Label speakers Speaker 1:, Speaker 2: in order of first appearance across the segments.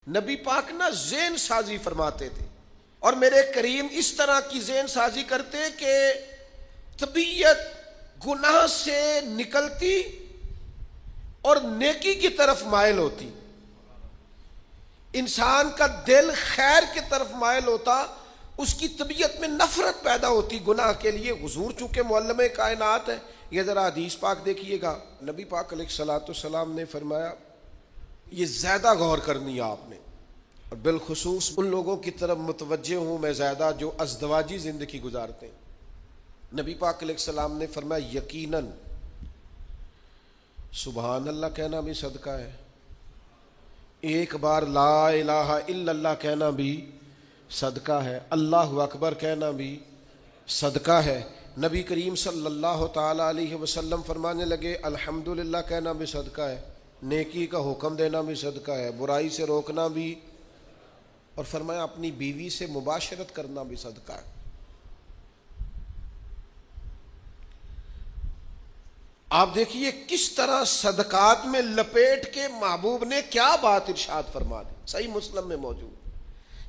Speaker 1: نبی پاک نا ذہن سازی فرماتے تھے، اور میرے کریم اس طرح کی ذہن سازی کرتے کہ طبیعت گناہ سے نکلتی اور نیکی کی طرف مائل ہوتی، انسان کا دل خیر کی طرف مائل ہوتا، اس کی طبیعت میں نفرت پیدا ہوتی گناہ کے لیے۔ حضور چونکہ معلم کائنات ہے، یہ ذرا حدیث پاک دیکھیے گا، نبی پاک علیہ الصلوۃ والسلام نے فرمایا یہ زیادہ غور کرنی ہے آپ نے، اور بالخصوص ان لوگوں کی طرف متوجہ ہوں میں زیادہ جو ازدواجی زندگی گزارتے ہیں۔ نبی پاک علیہ السلام نے فرمایا یقیناً سبحان اللہ کہنا بھی صدقہ ہے، ایک بار لا الہ الا اللہ کہنا بھی صدقہ ہے، اللہ اکبر کہنا بھی صدقہ ہے۔ نبی کریم صلی اللہ تعالی علیہ وسلم فرمانے لگے الحمدللہ کہنا بھی صدقہ ہے، نیکی کا حکم دینا بھی صدقہ ہے، برائی سے روکنا بھی، اور فرمایا اپنی بیوی سے مباشرت کرنا بھی صدقہ ہے۔ آپ دیکھیے کس طرح صدقات میں لپیٹ کے محبوب نے کیا بات ارشاد فرما دی، صحیح مسلم میں موجود۔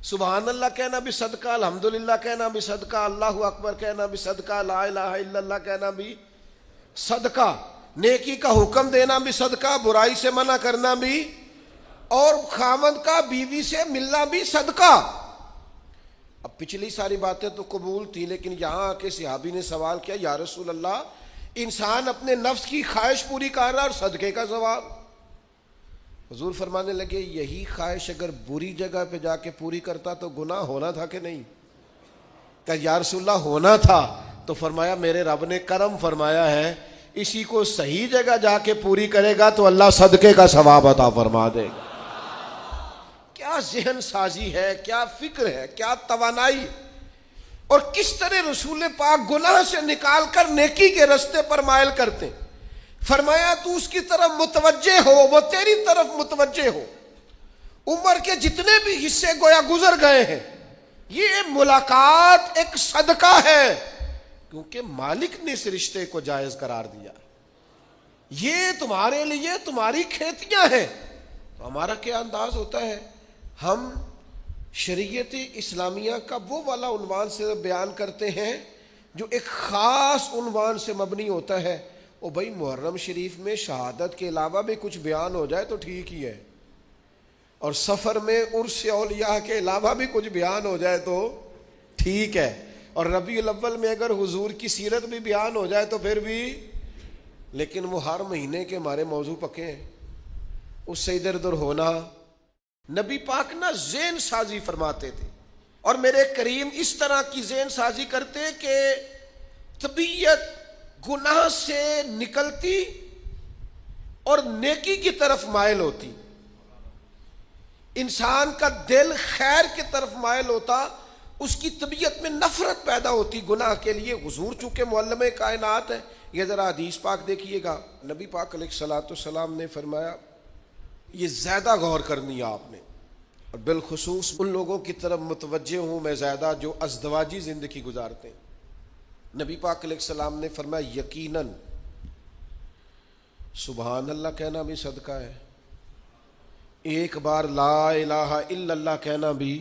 Speaker 1: سبحان اللہ کہنا بھی صدقہ، الحمدللہ کہنا بھی صدقہ، اللہ اکبر کہنا بھی صدقہ، لا الہ الا اللہ کہنا بھی صدقہ، نیکی کا حکم دینا بھی صدقہ، برائی سے منع کرنا بھی، اور خاوند کا بیوی سے ملنا بھی صدقہ۔ اب پچھلی ساری باتیں تو قبول تھی، لیکن یہاں آ کے صحابی نے سوال کیا یا رسول اللہ انسان اپنے نفس کی خواہش پوری کر رہا اور صدقے کا ثواب؟ حضور فرمانے لگے یہی خواہش اگر بری جگہ پہ جا کے پوری کرتا تو گناہ ہونا تھا کہ نہیں؟ کہ یا رسول اللہ ہونا تھا، تو فرمایا میرے رب نے کرم فرمایا ہے، اسی کو صحیح جگہ جا کے پوری کرے گا تو اللہ صدقے کا ثواب عطا فرما دے گا۔ کیا ذہن سازی ہے، کیا فکر ہے، کیا توانائی، اور کس طرح رسول پاک گناہ سے نکال کر نیکی کے رستے پر مائل کرتے۔ فرمایا تو اس کی طرف متوجہ ہو، وہ تیری طرف متوجہ ہو، عمر کے جتنے بھی حصے گویا گزر گئے ہیں، یہ ملاقات ایک صدقہ ہے، کیونکہ مالک نے اس رشتے کو جائز قرار دیا، یہ تمہارے لیے تمہاری کھیتیاں ہیں۔ تو ہمارا کیا انداز ہوتا ہے، ہم شریعت اسلامیہ کا وہ والا عنوان سے بیان کرتے ہیں جو ایک خاص عنوان سے مبنی ہوتا ہے، او بھائی محرم شریف میں شہادت کے علاوہ بھی کچھ بیان ہو جائے تو ٹھیک ہی ہے، اور سفر میں عرس اولیاء کے علاوہ بھی کچھ بیان ہو جائے تو ٹھیک ہے، اور ربیع الاول میں اگر حضور کی سیرت بھی بیان ہو جائے تو پھر بھی، لیکن وہ ہر مہینے کے ہمارے موضوع پکے ہیں، اس سے ادھر ادھر ہونا۔ نبی پاک نا ذہن سازی فرماتے تھے، اور میرے کریم اس طرح کی ذہن سازی کرتے کہ طبیعت گناہ سے نکلتی اور نیکی کی طرف مائل ہوتی، انسان کا دل خیر کی طرف مائل ہوتا، اس کی طبیعت میں نفرت پیدا ہوتی گناہ کے لیے۔ حضور چونکہ معلم کائنات ہے، یہ ذرا حدیث پاک دیکھیے گا، نبی پاک علیہ الصلوۃ والسلام نے فرمایا یہ زیادہ غور کرنی ہے آپ نے، اور بالخصوص ان لوگوں کی طرف متوجہ ہوں میں زیادہ جو ازدواجی زندگی گزارتے ہیں۔ نبی پاک علیہ السلام نے فرمایا یقیناً سبحان اللہ کہنا بھی صدقہ ہے، ایک بار لا الہ الا اللہ کہنا بھی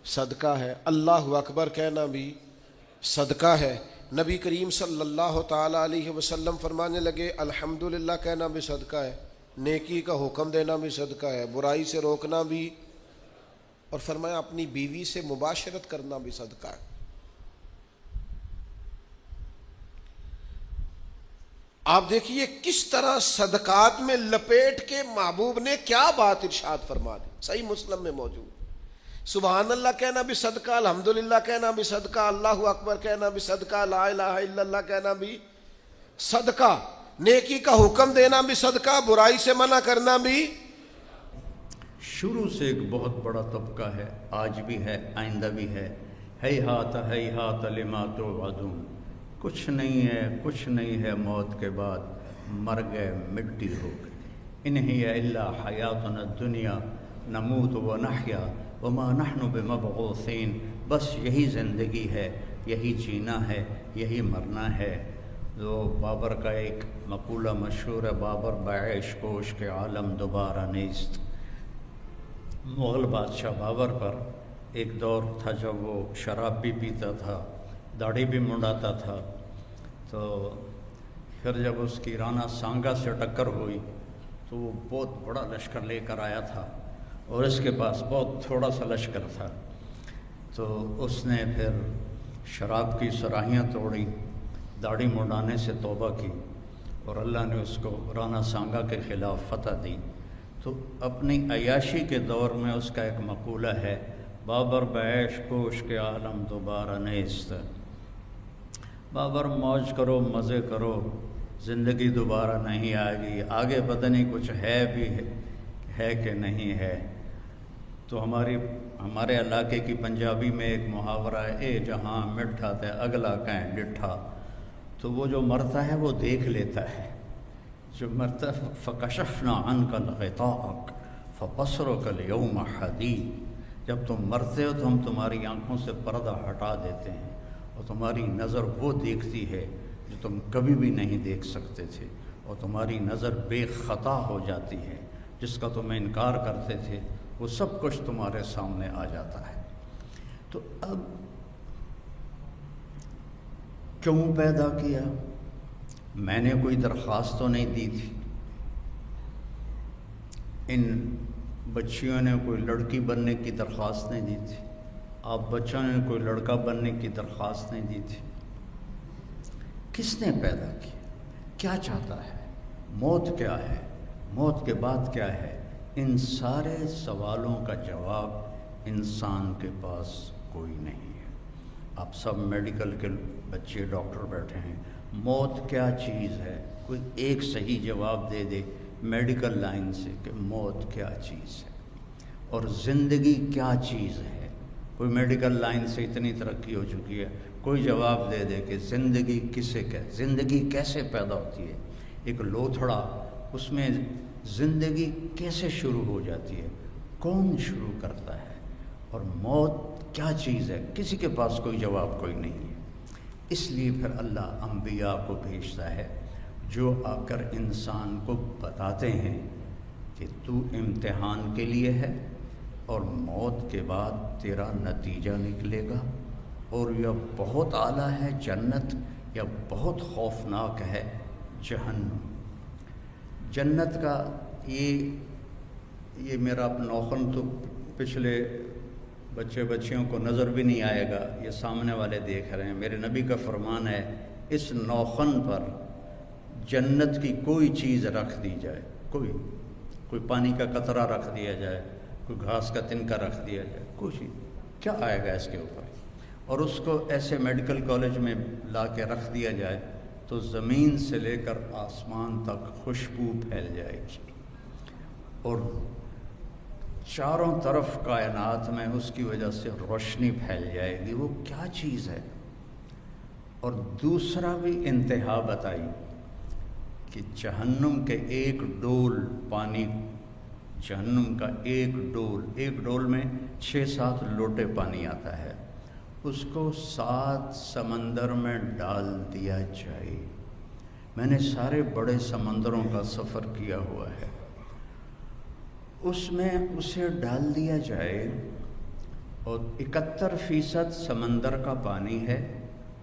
Speaker 1: صدقہ ہے، اللہ اکبر کہنا بھی صدقہ ہے۔ نبی کریم صلی اللہ تعالی علیہ وسلم فرمانے لگے الحمدللہ کہنا بھی صدقہ ہے، نیکی کا حکم دینا بھی صدقہ ہے، برائی سے روکنا بھی، اور فرمایا اپنی بیوی سے مباشرت کرنا بھی صدقہ ہے۔ آپ دیکھیے کس طرح صدقات میں لپیٹ کے محبوب نے کیا بات ارشاد فرما دی، صحیح مسلم میں موجود۔ سبحان اللہ کہنا بھی صدقہ، الحمدللہ کہنا بھی صدقہ، اللہ اکبر کہنا بھی صدقہ، لا الہ الا اللہ کہنا بھی صدقہ، نیکی کا حکم دینا بھی صدقہ، برائی سے منع کرنا بھی۔
Speaker 2: شروع سے ایک بہت بڑا طبقہ ہے، آج بھی ہے، آئندہ بھی ہے، ہیہات لما توعدون، کچھ نہیں ہے، کچھ نہیں ہے، موت کے بعد مر گئے، مٹی ہو گئی، ان ہی الا حیاتنا الدنیا نموت و نحیا وما نحن بمبعوثین، بس یہی زندگی ہے، یہی جینا ہے، یہی مرنا ہے۔ جو بابر کا ایک مقولہ مشہور ہے، بابر بعیش کوش کے عالم دوبارہ نیست، مغل بادشاہ بابر پر ایک دور تھا جب وہ شراب بھی پیتا تھا، داڑھی بھی منڈاتا تھا، تو پھر جب اس کی رانا سانگا سے ٹکر ہوئی تو وہ بہت بڑا لشکر لے کر آیا تھا اور اس کے پاس بہت تھوڑا سا لشکر تھا، تو اس نے پھر شراب کی صراحیاں توڑی، داڑھی منڈانے سے توبہ کی اور اللہ نے اس کو رانا سانگا کے خلاف فتح دی۔ تو اپنی عیاشی کے دور میں اس کا ایک مقولہ ہے، بابر بعیش کوش کے عالم دوبارہ نیست، بابر موج کرو مزے کرو، زندگی دوبارہ نہیں آئے گی، آگے پتہ نہیں کچھ ہے بھی ہے کہ نہیں ہے۔ تو ہمارے علاقے کی پنجابی میں ایک محاورہ ہے، اے جہاں مٹھا تے اگلا کہیں ڈٹھا، تو وہ جو مرتا ہے وہ دیکھ لیتا ہے، جو مرتا ہے فکشفنا عنک الغطاءک فبصرک اليوم حدید، جب تم مرتے ہو تو ہم تمہاری آنکھوں سے پردہ ہٹا دیتے ہیں اور تمہاری نظر وہ دیکھتی ہے جو تم کبھی بھی نہیں دیکھ سکتے تھے، اور تمہاری نظر بے خطا ہو جاتی ہے، جس کا تم انکار کرتے تھے وہ سب کچھ تمہارے سامنے آ جاتا ہے۔ تو اب کیوں پیدا کیا؟ میں نے کوئی درخواست تو نہیں دی تھی، ان بچیوں نے کوئی لڑکی بننے کی درخواست نہیں دی تھی، آپ بچوں نے کوئی لڑکا بننے کی درخواست نہیں دی تھی۔ کس نے پیدا کیا؟ کیا چاہتا ہے؟ موت کیا ہے؟ موت کے بعد کیا ہے؟ ان سارے سوالوں کا جواب انسان کے پاس کوئی نہیں ہے۔ آپ سب میڈیکل کے بچے ڈاکٹر بیٹھے ہیں، موت کیا چیز ہے؟ کوئی ایک صحیح جواب دے دے میڈیکل لائن سے کہ موت کیا چیز ہے، اور زندگی کیا چیز ہے؟ کوئی میڈیکل لائن سے اتنی ترقی ہو چکی ہے، کوئی جواب دے دے کہ زندگی کسے کہتے، زندگی کیسے پیدا ہوتی ہے؟ ایک لوتھڑا، اس میں زندگی کیسے شروع ہو جاتی ہے؟ کون شروع کرتا ہے؟ اور موت کیا چیز ہے؟ کسی کے پاس کوئی جواب کوئی نہیں ہے۔ اس لیے پھر اللہ انبیاء کو بھیجتا ہے جو آ کر انسان کو بتاتے ہیں کہ تو امتحان کے لیے ہے اور موت کے بعد تیرا نتیجہ نکلے گا، اور یہ بہت اعلیٰ ہے جنت یا بہت خوفناک ہے جہنم۔ جنت کا یہ میرا نوخن تو پچھلے بچیوں کو نظر بھی نہیں آئے گا، یہ سامنے والے دیکھ رہے ہیں۔ میرے نبی کا فرمان ہے اس نوخن پر جنت کی کوئی چیز رکھ دی جائے، کوئی پانی کا قطرہ رکھ دیا جائے، کوئی گھاس کا تنکا رکھ دیا جائے، کچھ کیا آئے گا اس کے اوپر، اور اس کو ایسے میڈیکل کالج میں لا کے رکھ دیا جائے تو زمین سے لے کر آسمان تک خوشبو پھیل جائے گی، اور چاروں طرف کائنات میں اس کی وجہ سے روشنی پھیل جائے گی۔ وہ کیا چیز ہے؟ اور دوسرا بھی انتہا بتائی کہ جہنم کے ایک ڈول پانی، جہنم کا ایک ڈول میں 6-7 لوٹے پانی آتا ہے، اس کو 7 سمندر میں ڈال دیا جائے۔ میں نے سارے بڑے سمندروں کا سفر کیا ہوا ہے، اس میں اسے ڈال دیا جائے اور 71% سمندر کا پانی ہے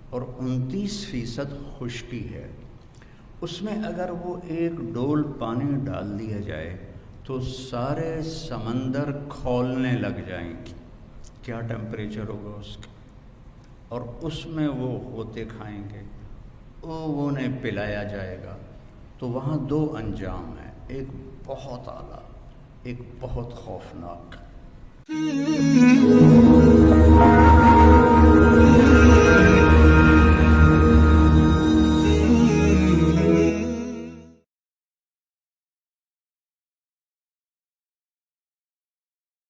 Speaker 2: اور 29% خشکی ہے۔ اس میں اگر وہ ایک ڈول پانی ڈال دیا جائے تو سارے سمندر کھولنے لگ جائیں گے۔ کیا ٹیمپریچر ہوگا اس کا؟ اور اس میں وہ غوطے کھائیں گے، انہیں پلایا جائے گا۔ تو وہاں 2 انجام ہیں، ایک بہت اعلیٰ، ایک بہت خوفناک۔